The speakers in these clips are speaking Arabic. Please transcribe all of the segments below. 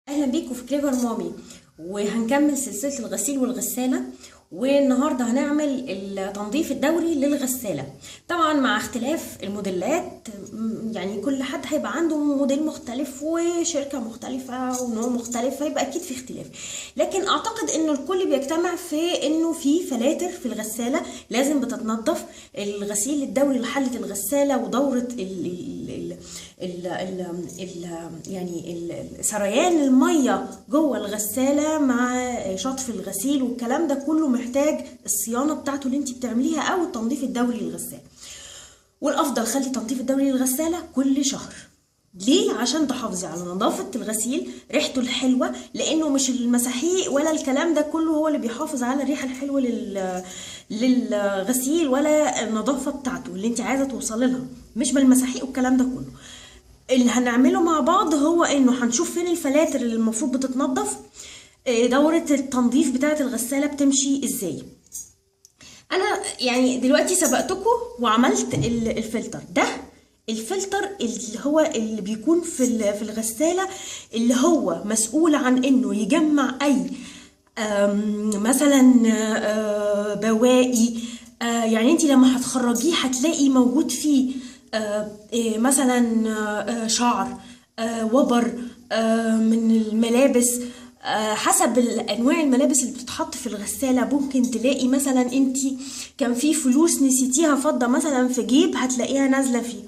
اهلا بيكم في كليفر مامي. وهنكمل سلسله الغسيل والغساله، والنهارده هنعمل التنظيف الدوري للغساله. طبعا مع اختلاف الموديلات، يعني كل حد هيبقى عنده موديل مختلف وشركه مختلفه ونوع مختلف، فيبقى اكيد في اختلاف. لكن اعتقد انه الكل بيجتمع في انه في فلاتر في الغساله لازم بتتنضف. الغسيل الدوري لحله الغساله ودوره سريان الميه جوه الغساله مع شطف الغسيل والكلام ده كله محتاج الصيانه بتاعته اللي انت بتعمليها او التنظيف الدوري للغساله. والافضل خلي التنظيف الدوري للغساله كل شهر. ليه؟ عشان تحافظي على نظافة الغسيل، ريحته الحلوة، لانه مش المساحيق ولا الكلام ده كله هو اللي بيحافظ على الريحة الحلوة للغسيل ولا النظافة بتاعته اللي انت عايزة توصلي لها، مش بالمساحيق والكلام ده كله. اللي هنعمله مع بعض هو انه هنشوف فين الفلاتر اللي المفروض بتتنضف، دورة التنظيف بتاعة الغسالة بتمشي ازاي. انا يعني دلوقتي سبقتكم وعملت الفلتر ده. الفلتر اللي هو اللي بيكون في الغسالة، اللي هو مسؤول عن انه يجمع اي مثلا بواقي. يعني انت لما هتخرجيه هتلاقي موجود فيه مثلا شعر، وبر من الملابس. حسب انواع الملابس اللي بتتحط في الغساله، ممكن تلاقي مثلا انت كان في فلوس نسيتيها فضه مثلا في جيب هتلاقيها نازله فيه.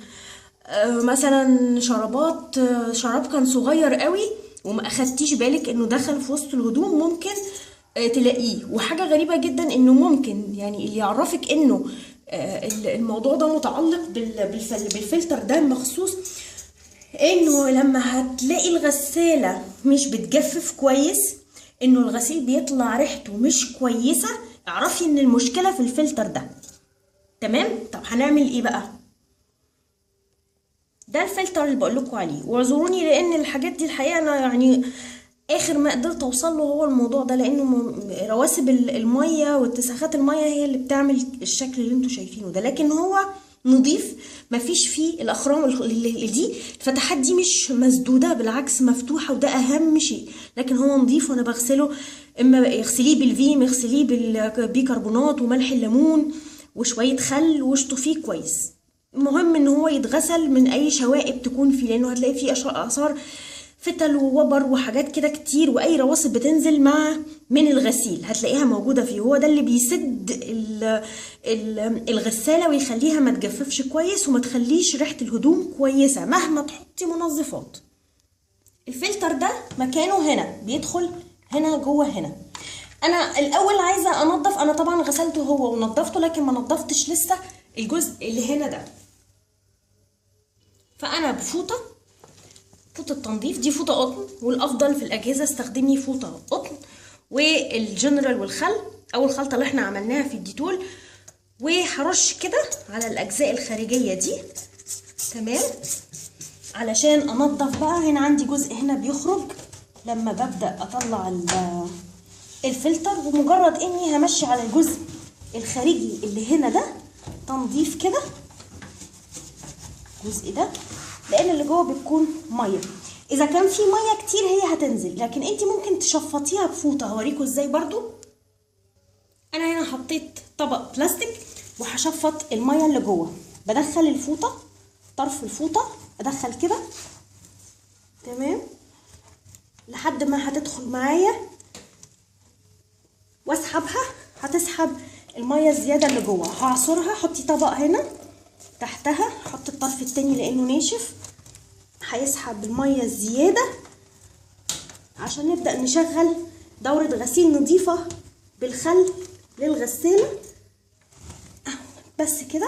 مثلا شرابات، شراب كان صغير قوي وما اخدتيش بالك انه دخل في وسط الهدوم، ممكن تلاقيه. وحاجه غريبه جدا انه ممكن يعني اللي يعرفك انه الموضوع ده متعلق بالفلتر ده مخصوص، انه لما هتلاقي الغسالة مش بتجفف كويس، انه الغسيل بيطلع ريحته مش كويسة، اعرفي ان المشكلة في الفلتر ده. تمام؟ طب هنعمل ايه بقى؟ ده الفلتر اللي بقولكوا عليه، واعذروني لان الحاجات دي الحقيقة انا يعني اخر ما قدرت اوصل له هو الموضوع ده، لانه رواسب الميه واتساخات الميه هي اللي بتعمل الشكل اللي انتوا شايفينه ده. لكن هو نظيف، مفيش فيه الاخرام اللي دي، الفتحات دي مش مسدوده، بالعكس مفتوحه، وده اهم شيء. لكن هو نظيف وانا بغسله، اما اغسليه بالفيم، اغسليه بالبيكربونات وملح الليمون وشويه خل واشطفيه كويس. المهم ان هو يتغسل من اي شوائب تكون فيه، لانه هتلاقي فيه اثار فتل ووبر وحاجات كده كتير، واي رواسب بتنزل من الغسيل هتلاقيها موجوده فيه. هو ده اللي بيسد الغساله ويخليها ما تجففش كويس وما تخليش ريحه الهدوم كويسه مهما تحطي منظفات. الفلتر ده مكانه هنا، بيدخل هنا جوه هنا. انا الاول عايزه انضف، انا طبعا غسلته هو ونضفته، لكن ما نضفتش لسه الجزء اللي هنا ده. فانا بفوطه تنظيف، دي فوطه قطن، والافضل في الاجهزه استخدمي فوطه قطن والجنرال والخل او الخلطه اللي احنا عملناها في الديتول، وهرش كده على الاجزاء الخارجيه دي. تمام؟ علشان انضف بقى. هنا عندي جزء هنا بيخرج لما ببدا اطلع الفلتر، ومجرد اني همشي على الجزء الخارجي اللي هنا ده تنظيف كده الجزء ده، لان اللي جوه بتكون ميه. اذا كان في ميه كتير هي هتنزل، لكن انت ممكن تشفطيها بفوطه. هوريكم ازاي برضو. انا هنا حطيت طبق بلاستيك وهشفط الميه اللي جوه. بدخل الفوطه، طرف الفوطه ادخل كده، تمام، لحد ما هتدخل معايا واسحبها. هتسحب الميه الزياده اللي جوه، هعصرها. حطي طبق هنا تحتها، حط الطرف التاني لانه ناشف، هيسحب الميه الزياده عشان نبدا نشغل دوره غسيل نظيفه بالخل للغساله. بس كده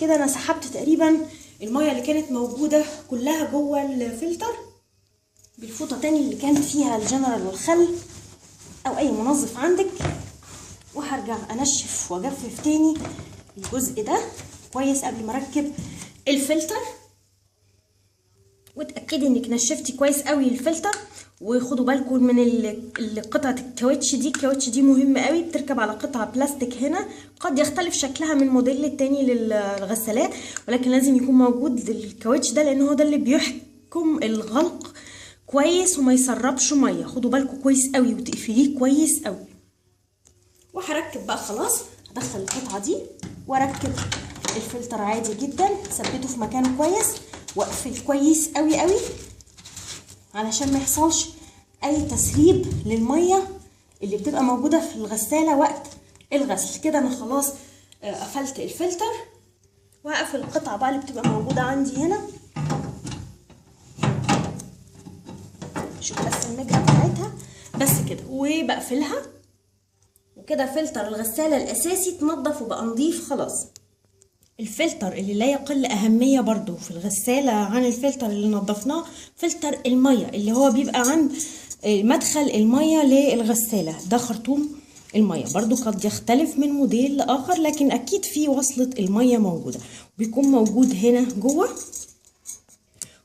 كده انا سحبت تقريبا الميه اللي كانت موجوده كلها جوه الفلتر بالفوطه تاني اللي كانت فيها الجنرال والخل او اي منظف عندك، وهرجع انشف واجفف تاني الجزء ده كويس قبل ما اركب الفلتر. وتاكدي انك نشفتي كويس قوي الفلتر، وخدوا بالكم من قطعه الكاوتش دي. الكاوتش دي مهمه قوي، بتركب على قطعه بلاستيك هنا، قد يختلف شكلها من موديل التاني للغسالات، ولكن لازم يكون موجود الكاوتش ده، لان هو ده اللي بيحكم الغلق كويس وما يسربش ميه. خدوا بالكم كويس قوي وتقفليه كويس قوي. وهركب بقى خلاص، هدخل القطعه دي واركب الفلتر عادي جدا، ثبته في مكانه كويس واقفل كويس قوي قوي علشان ما يحصلش اي تسريب للميه اللي بتبقى موجوده في الغساله وقت الغسل. كده انا خلاص قفلت الفلتر، وهقفل القطعه بقى اللي بتبقى موجوده عندي هنا. شوف بس المجرى بتاعتها بس كده، وبقفلها. وكده فلتر الغساله الاساسي اتنضف وبقى نضيف خلاص. الفلتر اللي لا يقل اهميه برضو في الغساله عن الفلتر اللي نضفناه، فلتر الميه اللي هو بيبقى عند مدخل الميه للغساله. ده خرطوم الميه برضو قد يختلف من موديل لاخر، لكن اكيد في وصله الميه موجوده، بيكون موجود هنا جوه.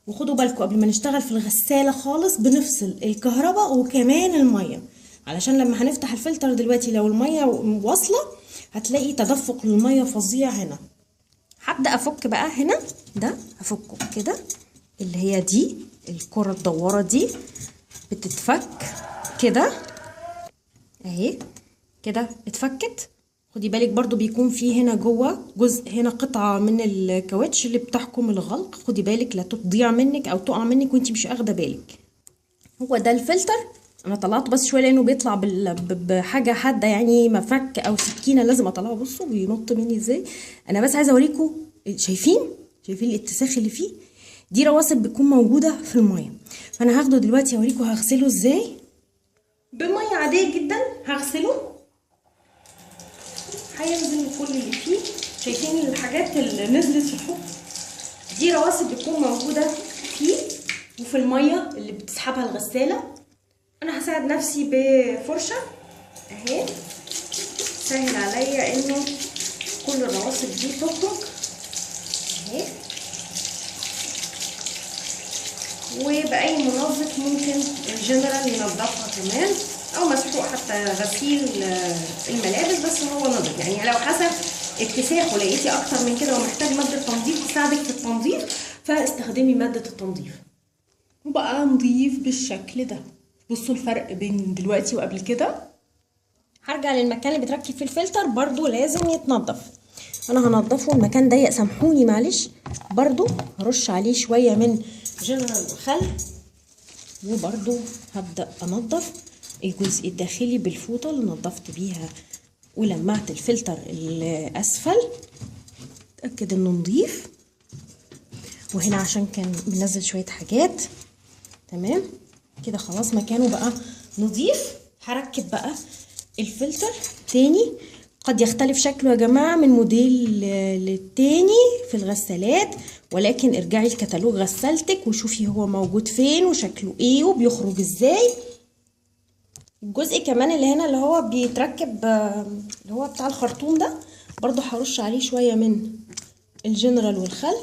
وخدوا بالكم قبل ما نشتغل في الغساله خالص بنفصل الكهرباء وكمان الميه، علشان لما هنفتح الفلتر دلوقتي لو الميه واصله هتلاقي تدفق للميه فظيع هنا. هبدا افك بقى هنا، ده هفكه كده، اللي هي دي الكره الدواره دي بتتفك كده اهي كده اتفكت. خدي بالك برضو بيكون في هنا جوه جزء هنا قطعه من الكاوتش اللي بتحكم الغلق، خدي بالك لا تضيع منك او تقع منك وانتي مش اخده بالك. هو ده الفلتر، انا طلعته بس شويه لانه بيطلع بحاجه حاده يعني مفك او سكينه لازم اطلعه. بصوا بينط مني ازاي. انا بس عايزه اوريكم، شايفين الاتساخ اللي فيه؟ دي رواسب بتكون موجوده في الميه. فانا هاخده دلوقتي اوريكم هغسله ازاي بميه عاديه جدا. هغسله هينزل كل اللي فيه. شايفين الحاجات اللي نزلت في الحوض دي رواسب بتكون موجوده فيه وفي الميه اللي بتسحبها الغساله. انا هساعد نفسي بفرشه اهي سهل عليا انه كل الرواسب دي تخرج اهي. وباي منظف ممكن الجنرال ينضفها كمان، او مسحوق حتى غسيل الملابس بس هو نضيف. يعني لو حسب اتساخه لقيتي اكتر من كده ومحتاج ماده تنظيف تساعدك في التنظيف فاستخدمي ماده التنظيف وبقى نضيف بالشكل ده. بصوا الفرق بين دلوقتي وقبل كده. هرجع للمكان اللي بتركب فيه الفلتر، برضو لازم يتنضف. انا هنضفه، المكان ضيق سامحوني معلش. برضو هرش عليه شويه من جنرال خل، وبرضو هبدا انضف الجزء الداخلي بالفوطه اللي نضفت بيها ولمعت الفلتر الاسفل. اتاكد انه نضيف. وهنا عشان كان بنزل شويه حاجات تمام كده خلاص مكانه بقى نضيف. هركب بقى الفلتر تاني. قد يختلف شكله يا جماعة من موديل للتاني في الغسالات، ولكن ارجعي لكتالوج غسالتك وشوفي هو موجود فين وشكله ايه وبيخرج ازاي. الجزء كمان اللي هنا اللي هو بيتركب اللي هو بتاع الخرطوم ده برضو هرش عليه شوية من الجنرال والخل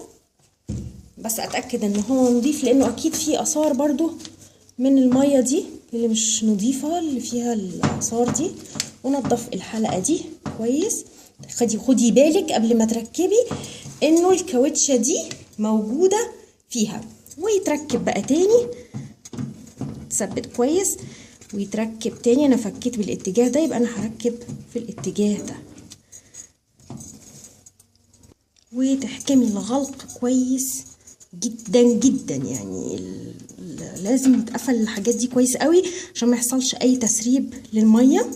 بس اتأكد ان هو نضيف، لانه اكيد فيه اثار برضو من المية دي اللي مش نظيفة اللي فيها الآثار دي. ونضف الحلقة دي كويس. خدي بالك قبل ما تركبي انه الكاوتشة دي موجودة فيها. ويتركب بقى تاني، تثبت كويس ويتركب تاني. انا فكيت بالاتجاه ده يبقى انا هركب في الاتجاه ده. وتحكمي الغلق كويس جدا جدا، يعني لازم يتقفل الحاجات دي كويس قوي عشان ما يحصلش اي تسريب للميه.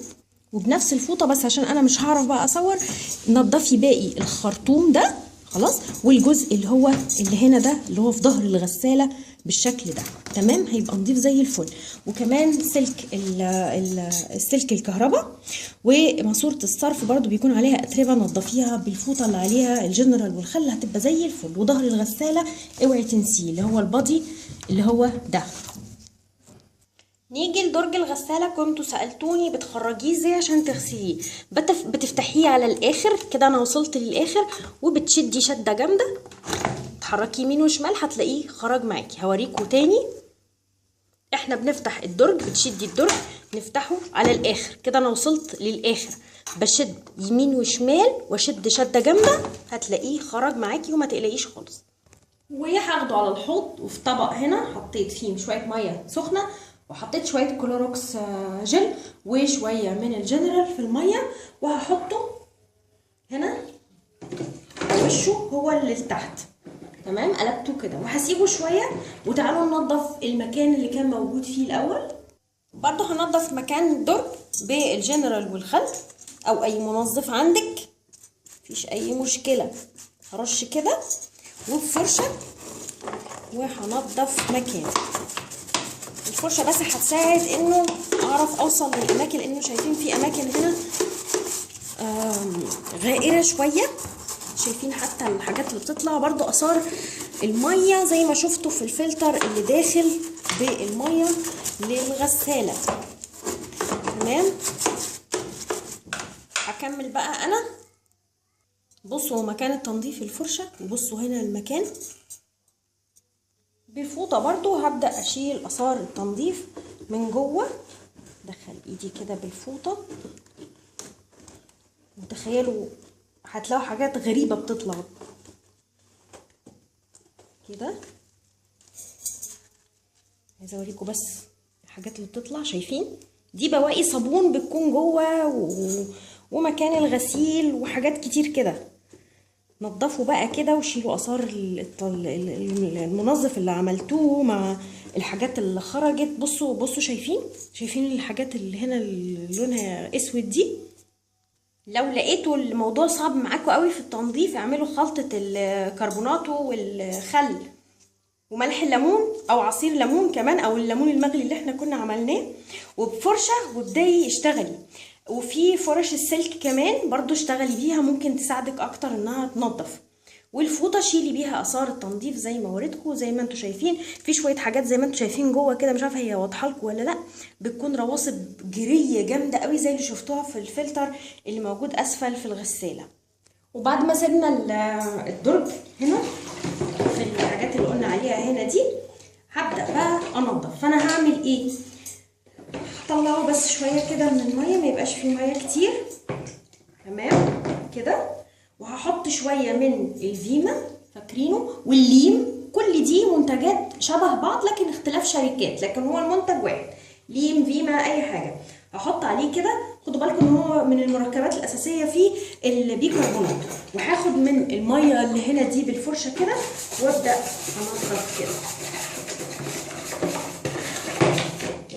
وبنفس الفوطه بس عشان انا مش هعرف بقى اصور، نضفي باقي الخرطوم ده خلاص، والجزء اللي هو اللي هنا ده اللي هو في ظهر الغساله بالشكل ده تمام، هيبقى نضيف زي الفل. وكمان سلك السلك الكهرباء وماسوره الصرف برضو بيكون عليها اتربه، نضفيها بالفوطه اللي عليها الجنرال والخل هتبقى زي الفل. وظهر الغساله اوعي تنسيه اللي هو البادي اللي هو ده. نيجي لدرج الغساله. كنتوا سالتوني بتخرجيه ازاي عشان تغسليه. بتفتحيه على الاخر كده، انا وصلت للاخر، وبتشدي شده جامده تحركي يمين وشمال هتلاقيه خرج معاكي. هوريكوا تاني. احنا بنفتح الدرج، بتشدي الدرج نفتحه على الاخر كده، انا وصلت للاخر، بشد يمين وشمال واشد شده جامده هتلاقيه خرج معاكي وما تقلقيش خالص. وهاخده على الحوض، وفي طبق هنا حطيت فيه شويه ميه سخنه، وحطيت شويه كلوروكس جل وشويه من الجنرال في الميه، وهحطه هنا على وشه هو اللي تحت. تمام، قلبته كده وهسيبه شويه. وتعالوا ننضف المكان اللي كان موجود فيه الاول. برضو هنضف مكان الدرج بالجنرال والخل او اي منظف عندك، مفيش اي مشكله. هرش كده وبفرشه وهنضف مكان. الفرشه بس هتساعد انه اعرف اوصل للاماكن، لانه شايفين في اماكن هنا غائره شويه. شايفين حتى الحاجات اللي بتطلع برضو اثار الميه زي ما شفتوا في الفلتر اللي داخل بالميه للغساله. تمام، هكمل بقى انا. بصوا مكان التنظيف الفرشه، وبصوا هنا المكان بفوطه برضو هبدا اشيل اثار التنظيف من جوه. دخل ايدي كده بالفوطه، وتخيلوا هتلاقوا حاجات غريبه بتطلع كده. عايزه اوريكم بس الحاجات اللي بتطلع. شايفين دي بواقي صابون بتكون جوه ومكان الغسيل وحاجات كتير كده. نضفوا بقى كده وشيلوا اثار المنظف اللي عملتوه مع الحاجات اللي خرجت. بصوا شايفين الحاجات اللي هنا اللي لونها اسود دي. لو لقيتوا الموضوع صعب معاكم قوي في التنظيف، اعملوا خلطة الكربوناتو والخل وملح الليمون او عصير ليمون كمان، او الليمون المغلي اللي احنا كنا عملناه، وبفرشة وابداي اشتغلي. وفي فرش السلك كمان برضو اشتغلي بيها، ممكن تساعدك اكتر انها تنظف. والفوطه شيلي بيها اثار التنظيف زي ما وريتكم. زي ما انتم شايفين في شويه حاجات زي ما انتم شايفين جوه كده، مش عارفه هي واضحه لكم ولا لا، بتكون رواسب جيريه جامده قوي زي اللي شفتوها في الفلتر اللي موجود اسفل في الغساله. وبعد ما سيبنا الدرج هنا في الحاجات اللي قلنا عليها هنا دي، هبدا بقى انضف. فانا هعمل ايه؟ هطلعه بس شويه كده من الميه، ما يبقاش فيه ميه كتير. تمام كده. وهحط شويه من الفيما فاكرينه والليم. كل دي منتجات شبه بعض لكن اختلاف شركات، لكن هو المنتج واحد. ليم، فيما، اي حاجه. هحط عليه كده. خدوا بالكم ان هو من المركبات الاساسيه فيه البيكربونات. وهاخد من الميه اللي هنا دي بالفرشه كده وابدا انضف كده.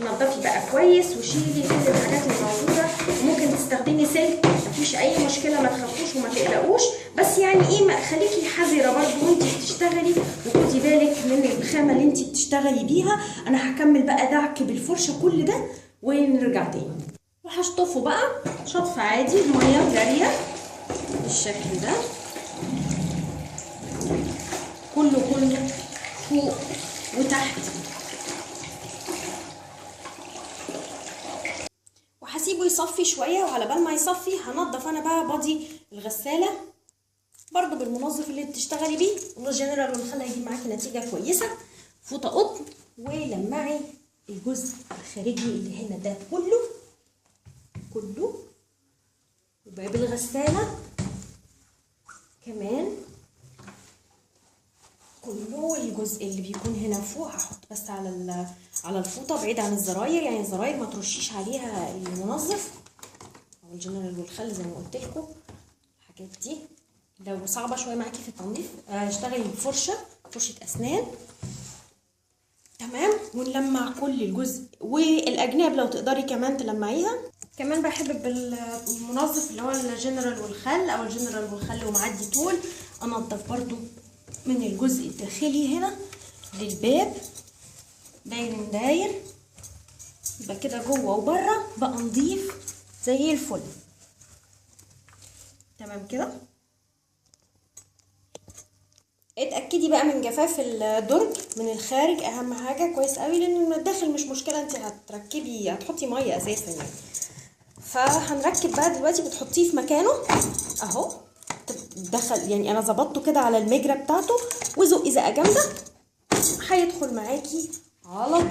نضفي بقى كويس وشيلي كل الحاجات اللي موجوده. وممكن تستخدمي سلك، مفيش اي مشكله، ما تخافوش وما تقلقوش. بس يعني ايه، ما خليكي حذره برضو وانت بتشتغلي، وخدي بالك من الخامه اللي انت بتشتغلي بيها. انا هكمل بقى دعك بالفرشه كل ده ونرجع تاني. وهشطفه بقى شطف عادي، ميه جاريه بالشكل ده كله فوق وتحت. وهسيبه يصفي شويه، وعلى بال ما يصفي هنضف انا بقى باضي الغساله برضو بالمنظف اللي بتشتغلي بيه. والجنرال والخل هيجيب معاكي نتيجه كويسه. فوطه قطن، ولمعي الجزء الخارجي اللي هنا ده كله وباب الغساله كمان كله. الجزء اللي بيكون هنا فوق هحط بس على الفوطه بعيد عن الزراير، يعني الزراير ما ترشيش عليها المنظف او الجنرال والخل زي ما قلت لكم. الحاجات دي لو صعبه شويه معاكي في التنظيف اشتغلي بفرشه اسنان. تمام. ونلمع كل الجزء، والاجناب لو تقدري كمان تلمعيها. كمان بحب بالمنظف اللي هو الجنرال والخل او الجنرال والخل ومعدي طول انضف برضو من الجزء الداخلي هنا للباب داير يبقى كده جوه وبره بقى نضيف زي الفل. تمام كده. اتاكدي بقى من جفاف الدرج من الخارج اهم حاجه كويس قوي، لان من الداخل مش مشكله، انت هتحطي ميه اساسا يعني. فهنركب بقى دلوقتي. بتحطيه في مكانه اهو، دخل يعني انا ظبطته كده على المجرى بتاعته، وزقي زقه جامده هيدخل معاكي على طول.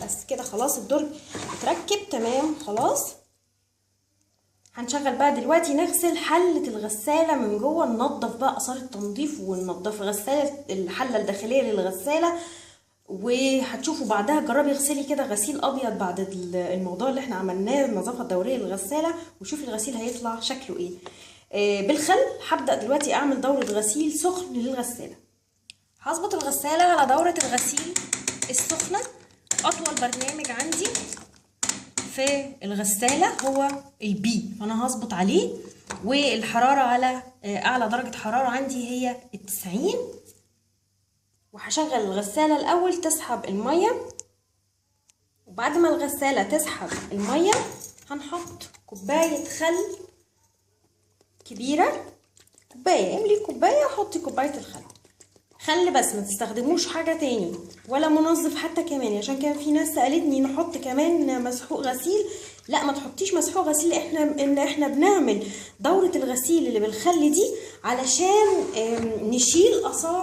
بس كده خلاص الدرج اتركب تمام خلاص. هنشغل بقى دلوقتي نغسل حلة الغسالة من جوه، ننضف بقى اثار التنظيف وننضف غسالة الحلة الداخلية للغسالة. وهتشوفوا بعدها جربي اغسلي كده غسيل ابيض بعد الموضوع اللي احنا عملناه النظافة الدورية للغسالة، وشوفي الغسيل هيطلع شكله ايه. بالخل هبدأ دلوقتي اعمل دورة غسيل سخن للغسالة. هظبط الغسالة على دورة الغسيل السخنة. اطول برنامج عندي في الغسالة هو البي، فانا هظبط عليه، والحرارة على اعلى درجة حرارة عندي هي 90. وهشغل الغسالة الاول تسحب المية، وبعد ما الغسالة تسحب المية هنحط كوباية خل كبيرة. كوباية، املي كوباية حطي كوباية الخل. خل بس، ما تستخدموش حاجة تاني ولا منظف حتى كمان، عشان كان في ناس سألتني نحط كمان مسحوق غسيل. لا، ما تحطيش مسحوق غسيل. احنا بنعمل دورة الغسيل اللي بالخل دي علشان نشيل اثار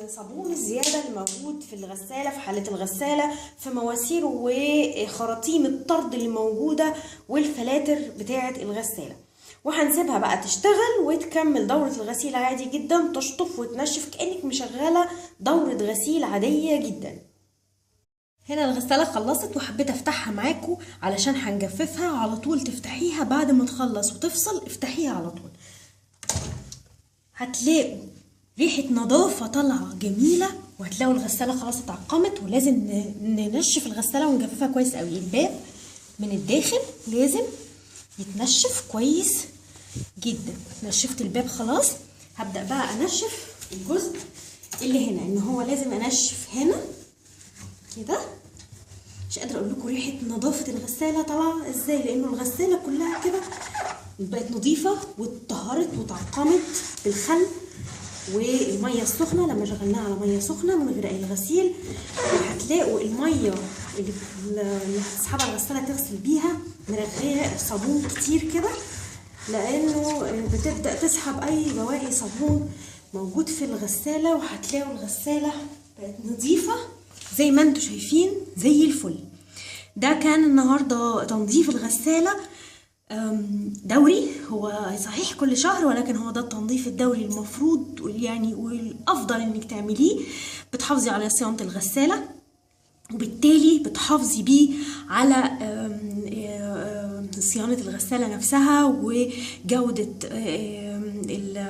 الصابون الزيادة اللي موجود في الغسالة، في حالة الغسالة، في مواسير وخراطيم الطرد اللي موجودة والفلاتر بتاعة الغسالة. وهنسيبها بقى تشتغل وتكمل دورة الغسيل عادي جدا، تشطف وتنشف كأنك مشغلة دورة غسيل عادية جدا. هنا الغسالة خلصت وحبيت افتحها معاكم علشان هنجففها على طول. تفتحيها بعد ما تخلص وتفصل، افتحيها على طول، هتلاقوا ريحة نظافة طالعة جميلة، وهتلاقوا الغسالة خلاص اتعقمت. ولازم ننشف الغسالة ونجففها كويس قوي. الباب من الداخل لازم يتنشف كويس جدا. نشفت الباب خلاص، هبدأ بقى انشف الجزء اللي هنا. ان هو لازم انشف هنا كده. مش قادره اقول لكم ريحه نظافه الغساله طالعه ازاي، لانه الغساله كلها كده بقت نظيفه واتطهرت واتعقمت بالخل والميه السخنه لما شغلناها على ميه سخنه من غير اي غسيل. وهتلاقوا الميه اللي هتسحبها الغساله تغسل بيها مرغيه صابون كتير كده، لانه بتبدا تسحب اي بواقي صابون موجود في الغساله. وهتلاقوا الغساله بقت نظيفه زي ما انتوا شايفين زي الفل. ده كان النهارده تنظيف الغساله دوري. هو صحيح كل شهر، ولكن هو ده التنظيف الدوري المفروض يعني والافضل انك تعمليه. بتحافظي على صيانه الغساله، وبالتالي بتحافظي بيه على صيانة الغسالة نفسها وجودة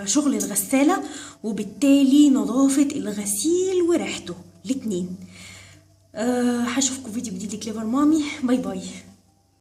شغل الغسالة، وبالتالي نظافة الغسيل وريحته الاتنين. هشوفكم فيديو جديد لكليفر مامي. باي باي.